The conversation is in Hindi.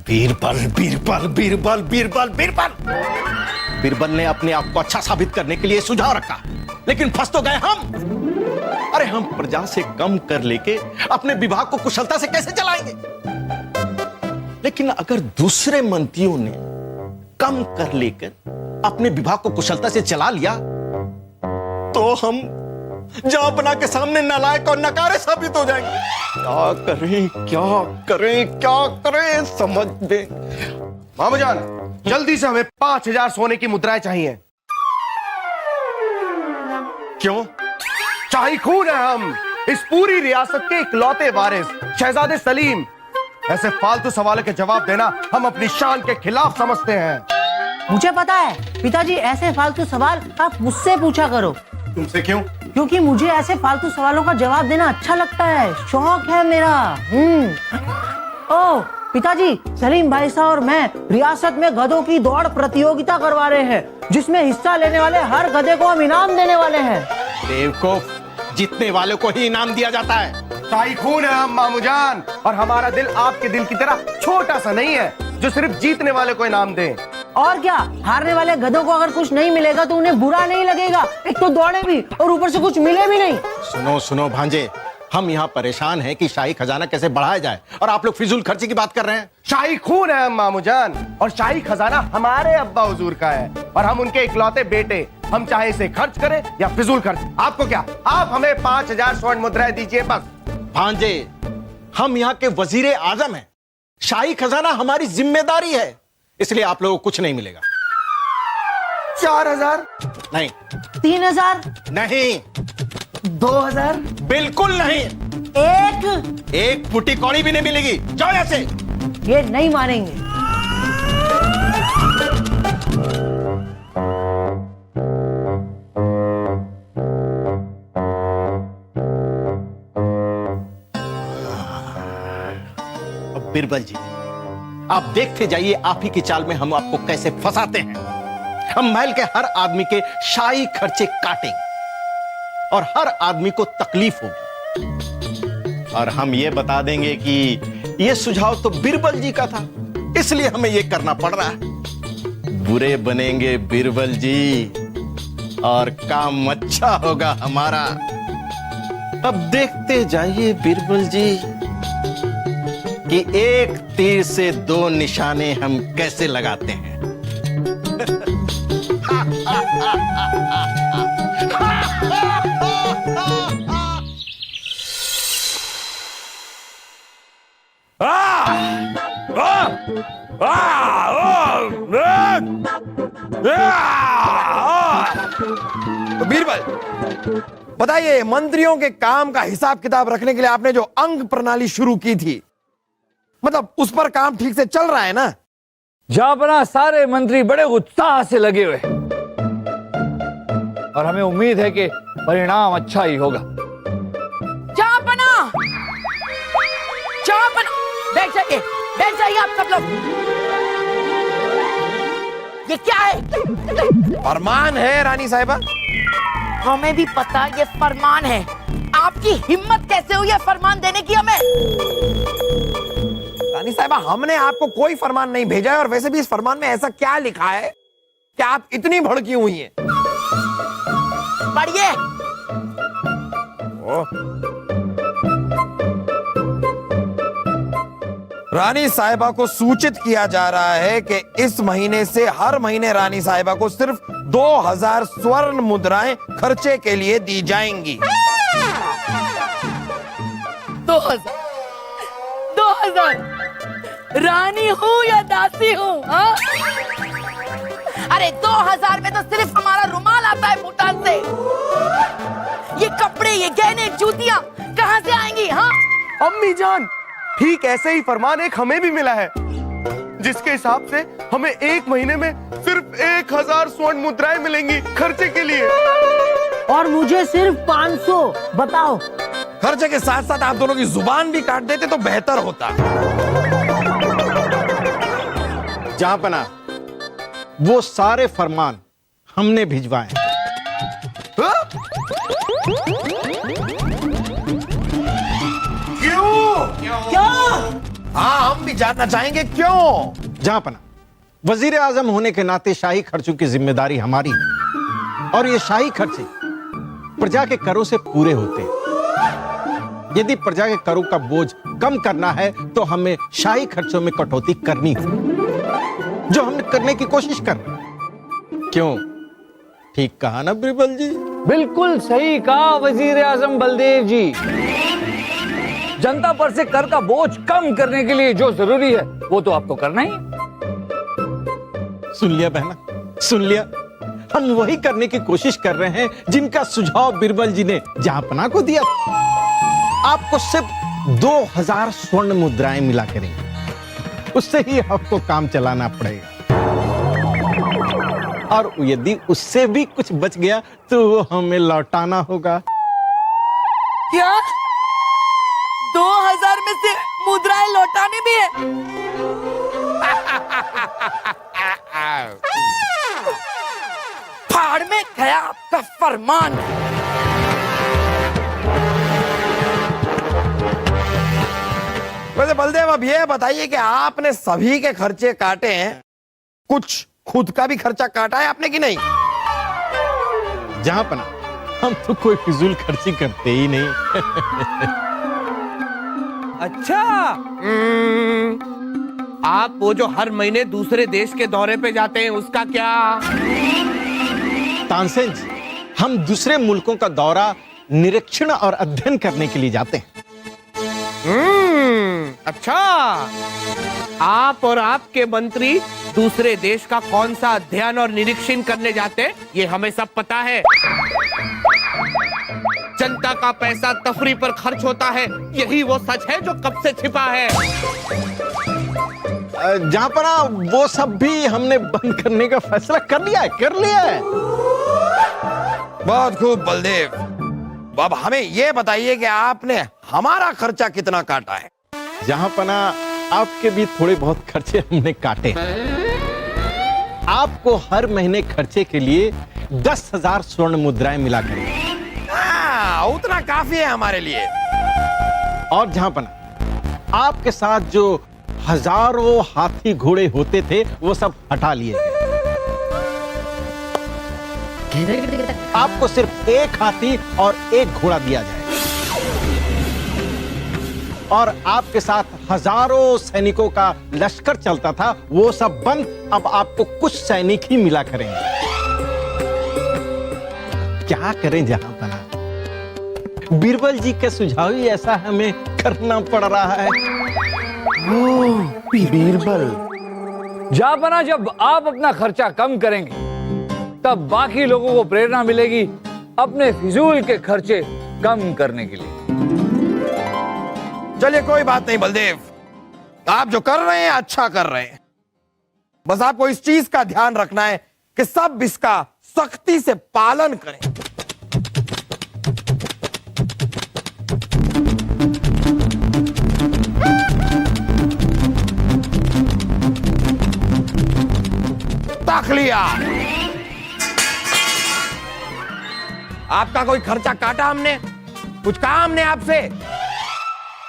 बीरबल बीरबल बीरबल बीरबल बीरबल बीरबल ने अपने आप को अच्छा साबित करने के लिए सुझाव रखा, लेकिन फंस तो गए हम। अरे हम प्रजा से कम कर लेके अपने विभाग को कुशलता से कैसे चलाएंगे? लेकिन अगर दूसरे मंत्रियों ने कम कर लेकर अपने विभाग को कुशलता से चला लिया तो हम जापना के सामने नालायक और नकारे साबित हो जाएंगे। क्या करें क्या करें क्या करें समझ दे। मामूजान, जल्दी से हमें 5000 सोने की मुद्राएं चाहिए। क्यों? शाही खून है हम, इस पूरी रियासत के इकलौते वारिस शहजादे सलीम। ऐसे फालतू सवालों के जवाब देना हम अपनी शान के खिलाफ समझते हैं। मुझे पता है पिताजी, ऐसे फालतू सवाल आप मुझसे पूछा करो। तुमसे क्यों? क्योंकि मुझे ऐसे फालतू सवालों का जवाब देना अच्छा लगता है, शौक है मेरा। ओ पिताजी, सलीम भाई साहब और मैं रियासत में गधों की दौड़ प्रतियोगिता करवा रहे हैं, जिसमें हिस्सा लेने वाले हर गधे को हम इनाम देने वाले हैं। बेवकूफ, जीतने वालों को ही इनाम दिया जाता है। शाही खून है हम मामूजान, और हमारा दिल आपके दिल की तरह छोटा सा नहीं है जो सिर्फ जीतने वाले को इनाम दे। और क्या, हारने वाले गधों को अगर कुछ नहीं मिलेगा तो उन्हें बुरा नहीं लगेगा। एक तो दौड़े भी और ऊपर से कुछ मिले भी नहीं। सुनो सुनो भांजे, हम यहाँ परेशान हैं कि शाही खजाना कैसे बढ़ाया जाए और आप लोग फिजूल खर्ची की बात कर रहे हैं। शाही खून है हम मामूजान, और शाही खजाना हमारे अब्बा हुजूर का है और हम उनके इकलौते बेटे। हम चाहे इसे खर्च करें या फिजूल खर्च, आपको क्या? आप हमें 5000 स्वर्ण मुद्राएं दीजिए बस। भांजे, हम यहाँ के वजीरे आजम हैं, शाही खजाना हमारी जिम्मेदारी है, इसलिए आप लोगों को कुछ नहीं मिलेगा। 4000 नहीं, 3000 नहीं, 2000 बिल्कुल नहीं, एक फुटी कौड़ी भी नहीं मिलेगी। जाओ यहाँ से। ये नहीं मानेंगे। अब बीरबल जी, आप देखते जाइए आप ही की चाल में हम आपको कैसे फंसाते हैं। हम महल के हर आदमी के शाही खर्चे काटेंगे और हर आदमी को तकलीफ होगी, और हम ये बता देंगे कि ये सुझाव तो बीरबल जी का था, इसलिए हमें ये करना पड़ रहा है। बुरे बनेंगे बीरबल जी और काम अच्छा होगा हमारा। अब देखते जाइए बीरबल जी कि एक तीर से 2 निशाने हम कैसे लगाते हैं। तो बीरबल, बताइए, मंत्रियों के काम का हिसाब किताब रखने के लिए आपने जो अंग प्रणाली शुरू की थी, मतलब उस पर काम ठीक से चल रहा है ना? जापना, सारे मंत्री बड़े उत्साह से लगे हुए और हमें उम्मीद है कि परिणाम अच्छा ही होगा। जापना, जापना, बैठ जाइए आप सब लोग। ये क्या है? फरमान है रानी साहिबा। हमें भी पता ये फरमान है। आपकी हिम्मत कैसे हुई है फरमान देने की हमें? रानी साहिबा, हमने आपको कोई फरमान नहीं भेजा है, और वैसे भी इस फरमान में ऐसा क्या लिखा है कि आप इतनी भड़की हुई हैं? पढ़िए। रानी साहिबा को सूचित किया जा रहा है कि इस महीने से हर महीने रानी साहिबा को सिर्फ 2000 स्वर्ण मुद्राएं खर्चे के लिए दी जाएंगी। 2000 रानी हूँ या दासी हूँ? अरे 2000 में तो सिर्फ हमारा रुमाल आता है भूटान से। ये कपड़े, ये गहने, जूतियाँ कहाँ से आएंगी? हाँ अम्मी जान, ठीक ऐसे ही फरमान एक हमें भी मिला है, जिसके हिसाब से हमें एक महीने में सिर्फ 1000 स्वर्ण मुद्राएं मिलेंगी खर्चे के लिए। और मुझे सिर्फ 500। बताओ, खर्चे के साथ साथ आप दोनों की जुबान भी काट देते तो बेहतर होता। जहांपना, वो सारे फरमान हमने भिजवाए। क्यों? हाँ, हम भी जानना चाहेंगे क्यों। जहांपना, वजीर आजम होने के नाते शाही खर्चों की जिम्मेदारी हमारी है और ये शाही खर्चे प्रजा के करों से पूरे होते हैं। यदि प्रजा के करों का बोझ कम करना है तो हमें शाही खर्चों में कटौती करनी है, जो हम करने की कोशिश कर रहे हैं। क्यों, ठीक कहा ना बिरबल जी? बिल्कुल सही कहा वजीर आजम बलदेव जी। जनता पर से कर का बोझ कम करने के लिए जो जरूरी है वो तो आपको करना ही है। सुन लिया बहना, सुन लिया। हम वही करने की कोशिश कर रहे हैं जिनका सुझाव बिरबल जी ने जहांपना को दिया। आपको सिर्फ 2000 स्वर्ण मुद्राएं मिला करेंगे, उससे ही आपको काम चलाना पड़ेगा। और यदि उससे भी कुछ बच गया तो वो हमें लौटाना होगा। क्या 2000 में से मुद्राएं लौटानी भी है? फाड़ में गया आपका फरमान। वैसे बलदेव, अब ये बताइए कि आपने सभी के खर्चे काटे हैं, कुछ खुद का भी खर्चा काटा है आपने कि नहीं? जहांपना, हम तो कोई फिजूल खर्ची करते ही नहीं। अच्छा, आप वो जो हर महीने दूसरे देश के दौरे पे जाते हैं उसका क्या? तानसेन जी, हम दूसरे मुल्कों का दौरा निरीक्षण और अध्ययन करने के लिए जाते हैं। अच्छा, आप और आपके मंत्री दूसरे देश का कौन सा अध्ययन और निरीक्षण करने जाते हैं ये हमें सब पता है। जनता का पैसा तफरी पर खर्च होता है, यही वो सच है जो कब से छिपा है। जहांपना, वो सब भी हमने बंद करने का फैसला कर लिया है। बहुत खूब बलदेव। अब हमें यह बताइए कि आपने हमारा खर्चा कितना काटा है? जहांपना, आपके भी थोड़े बहुत खर्चे हमने काटे हैं। आपको हर महीने खर्चे के लिए 10,000 स्वर्ण मुद्राएं मिला करेंगे। उतना काफी है हमारे लिए। और जहांपना, आपके साथ जो हजारों हाथी घोड़े होते थे वो सब हटा लिए गए। आपको सिर्फ एक हाथी और एक घोड़ा दिया जाए और आपके साथ हजारों सैनिकों का लश्कर चलता था, वो सब बंद। अब आपको कुछ सैनिक ही मिला करेंगे। क्या करें जहांपना, बिरबल जी का सुझाव ही ऐसा हमें करना पड़ रहा है। बीरबल, जहांपना, जब आप अपना खर्चा कम करेंगे तब बाकी लोगों को प्रेरणा मिलेगी अपने फिजूल के खर्चे कम करने के लिए। चलिए, कोई बात नहीं बलदेव, आप जो कर रहे हैं अच्छा कर रहे हैं। बस आपको इस चीज का ध्यान रखना है कि सब इसका सख्ती से पालन करें। ताक लिया। आपका कोई खर्चा काटा हमने? कुछ कहा हमने आपसे?